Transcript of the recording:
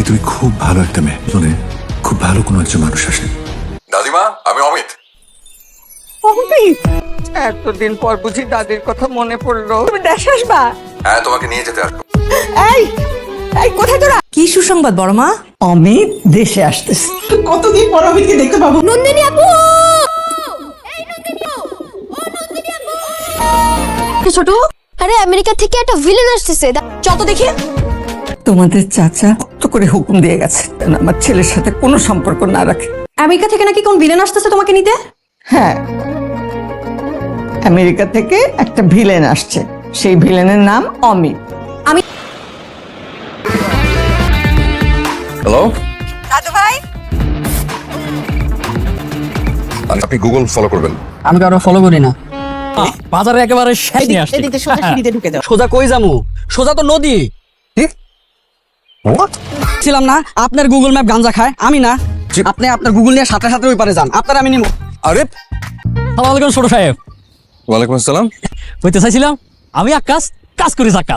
তুমি খুব ভালো একটা মেয়ে, শুনে খুব ভালো কোনো একজন মানুষ আসে। দাদিমা, আমি অমিত। এতদিন পর বুঝি দাদির কথা মনে পড়লো। তুমি দেশে আসবা? হ্যাঁ, তোমাকে নিয়ে যেতে আসবো। এই এই কোথায় তোরা? কি সুসংবাদ বড় মা? অমিত দেশে আসতেছে। কতদিন পর অমিতকে দেখতে পাবো। নন্দিনী আপু, ছোট, আরে আমেরিকা থেকে একটা ভিলেন আসতেছে, যত দেখি। তোমাদের চাচা কত করে হুকুম দিয়ে গেছে যেন আমার ছেলের সাথে কোনো সম্পর্ক না রাখে। আমেরিকা থেকে নাকি কোন ভিলেন আসতেছে তোমাকে নিতে? হ্যাঁ, আমেরিকা থেকে একটা ভিলেন আসছে, সেই ভিলেনের নাম অমিত। হ্যালো, দাদু ভাই, আপনি গুগল ফলো করবেন। আমি কারো ফলো করি না। বাজারে একেবারে সেই নিয়ে আসছি। সোজা কই যামু? সোজা তো নদী। ছিলাম না আপনার গুগল ম্যাপ গাঞ্জা খায়, আমি না। আপনি আপনার গুগল নিয়ে সাথে সাথে ওই পারে যান, আপনার আমি নিব। আরে, সালাম আলাইকুম ছোট সাহেব। ওয়ালাইকুম আসসালাম। কইতে চাইছিলাম আমি আকাশ কাজ করি জাকাত।